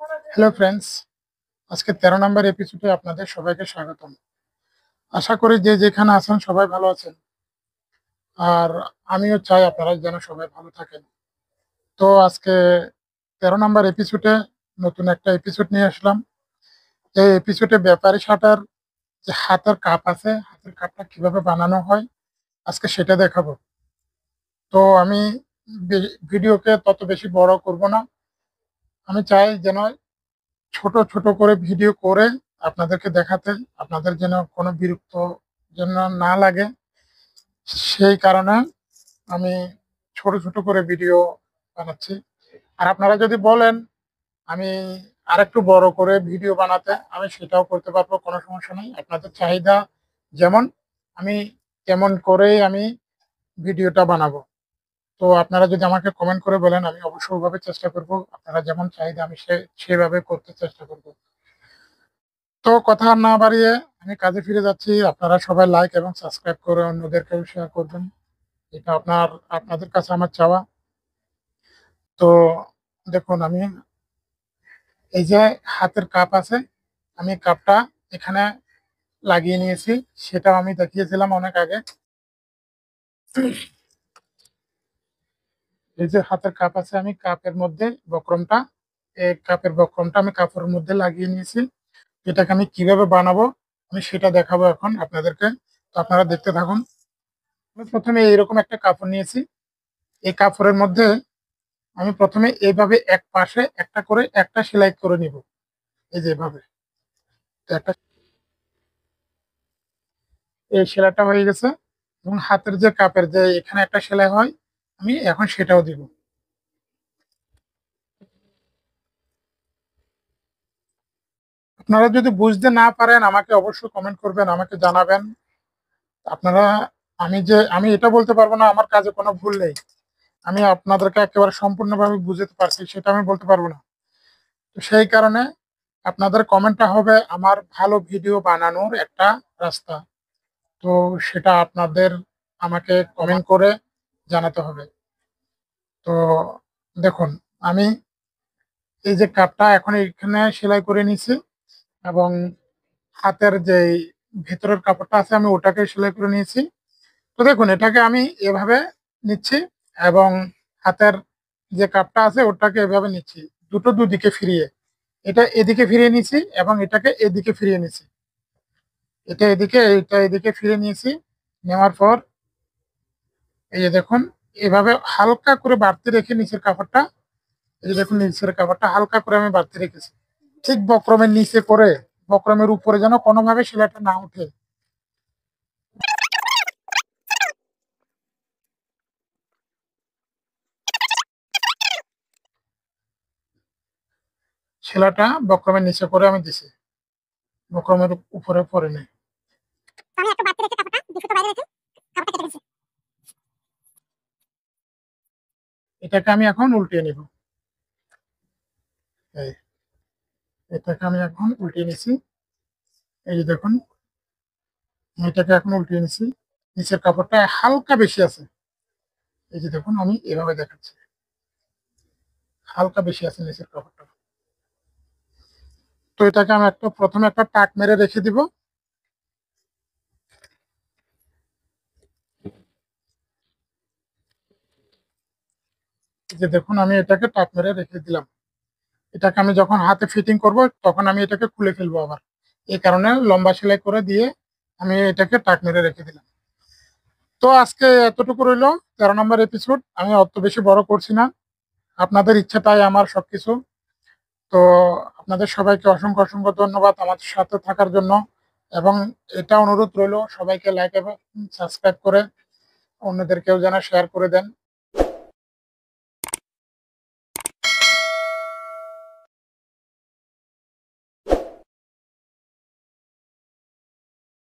Hello friends, আজকে 13 নম্বর এপিসোডে আপনাদের সবাইকে স্বাগতম। আশা করি যে যেখানে আছেন সবাই ভালো আছেন, আর আমিও চাই আপনারা যেন সবাই ভালো থাকেন। তো আজকে 13 নম্বর এপিসোডে নতুন একটা এপিসোড নিয়ে আসলাম। এই এপিসোডে ব্যাপারী সাটার যে হাতের কাপ আছে, হাতের কাপটা কিভাবে বানানো হয় আজকে সেটা দেখাবো। তো আমি ভিডিওকে তত বেশি বড় করব না। আমি চাই যেন ছোট ছোট করে ভিডিও করে আপনাদেরকে দেখাতে, আপনাদের যেন কোনো বিরক্ত যেন না লাগে, সেই কারণে আমি ছোট ছোট করে ভিডিও বানাচ্ছি। আর আপনারা যদি বলেন আমি আরেকটু বড় করে ভিডিও বানাতে, আমি সেটাও করতে পারবো, কোনো সমস্যা নেই। আপনাদের চাহিদা যেমন, আমি তেমন করেই আমি ভিডিওটা বানাবো। তো আপনারা যদি আমাকে কমেন্ট করে বলেন, আমি অবশ্যই ওইভাবে চেষ্টা করব। আপনারা যেমন চাহিদা আমি সেভাবে করতে চেষ্টা করব। তো কথা আর না বাড়িয়ে আমি কাজে ফিরে যাচ্ছি। আপনারা সবাই লাইক এবং সাবস্ক্রাইব করে অন্যদেরকেও শেয়ার করবেন, এটা আপনাদের কাছে আমার চাওয়া। তো দেখুন, আমি এই যে হাতের কাপ আছে, আমি কাপটা এখানে লাগিয়ে নিয়েছি। সেটাও আমি দেখিয়েছিলাম অনেক আগে। এই যে হাতের কাপ আছে, আমি কাপের মধ্যে বক্রমটা, এই কাপের বক্রমটা আমি কাপড়ের মধ্যে লাগিয়ে নিয়েছি। এটাকে আমি কিভাবে বানাবো আমি সেটা দেখাবো এখন আপনাদেরকে। তো আপনারা দেখতে থাকুন। আমি প্রথমে এইরকম একটা কাপড় নিয়েছি। এই কাপড়ের মধ্যে আমি প্রথমে এইভাবে এক পাশে একটা করে একটা সেলাই করে নিব, এই যে এভাবে। তো একটা এই সেলাইটা হয়ে গেছে, এবং হাতের যে কাপের যে এখানে একটা সেলাই হয়, আমি এখন সেটাও দিব। আপনারা যদি বুঝতে না পারেন আমাকে অবশ্যই কমেন্ট করবেন, আমাকে জানাবেন। আপনারা, আমি এটা বলতে পারবো না আমার কাজে কোনো ভুল নেই। আমি আপনাদেরকে একেবারে সম্পূর্ণভাবে বুঝাতে পারছি সেটা আমি বলতে পারবো না। তো সেই কারণে আপনাদের কমেন্টটা হবে আমার ভালো ভিডিও বানানোর একটা রাস্তা। তো সেটা আপনাদের আমাকে কমেন্ট করে জানাতে হবে। তো দেখুন, আমি এই যে কাপটা এখন এখানে সেলাই করে নিছি, এবং হাতের যে ভেতরের কাপড়টা আছে আমি ওটাকে সেলাই করে নিয়েছি। তো দেখুন, এটাকে আমি এভাবে নিচ্ছি, এবং হাতের যে কাপটা আছে ওটাকে এভাবে নিচ্ছি, দুটো দুদিকে ফিরিয়ে। এটা এদিকে ফিরিয়ে নিছি এবং এটাকে এদিকে ফিরিয়ে নিছি। এটা এদিকে ফিরিয়ে নিয়েছি। নেওয়ার পর এই যে দেখুন, এভাবে হালকা করে বাড়তি রেখে নিচের কাপড়টা, এই যে দেখুন নিচের কাপড়টা হালকা করে আমি বাড়তি রেখেছি, ঠিক বক্রমের নিচে করে। বক্রমের উপরে যেন কোনোভাবে সেলাইটা না উঠে। সেলাইটা বক্রমের নিচে করে আমি দিছি, বক্রমের উপরে পরে নেই। আমি একটা বাড়তি রেখে কাপড়টা 2 সুতো বাইরে রেখে কাপড়টা কেটে গেছে। এটাকে আমি এখন উল্টিয়ে নিব। এই এটাকে আমি এখন উল্টিয়ে নিছি। এই যে দেখুন, এটাকে এখন উল্টিয়ে নিছি। নিচের কাপড়টা হালকা বেশি আছে, এই যে দেখুন আমি এভাবে দেখাচ্ছি, হালকা বেশি আছে নিচের কাপড়টা। তো এটাকে আমি প্রথমে একটা টাক মেরে রেখে দিব। এই যে দেখুন, আমি এটাকে টাক মেরে রেখে দিলাম। এটাকে আমি যখন হাতে ফিটিং করব তখন আমি এটাকে খুলে ফেলবো আবার, এই কারণে লম্বা সেলাই করে দিয়ে আমি এটাকে টাক মেরে রেখে দিলাম। তো আজকে এতটুকু রইলো 13 নম্বর এপিসোড। আমি অত বেশি বড় করছি না, আপনাদের ইচ্ছাটাই আমার সবকিছু। তো আপনাদের সবাইকে অসংখ্য অসংখ্য ধন্যবাদ আমার সাথে থাকার জন্য। এবং এটা অনুরোধ রইল, সবাইকে লাইক এবং সাবস্ক্রাইব করে অন্যদেরকেও যেন শেয়ার করে দেন।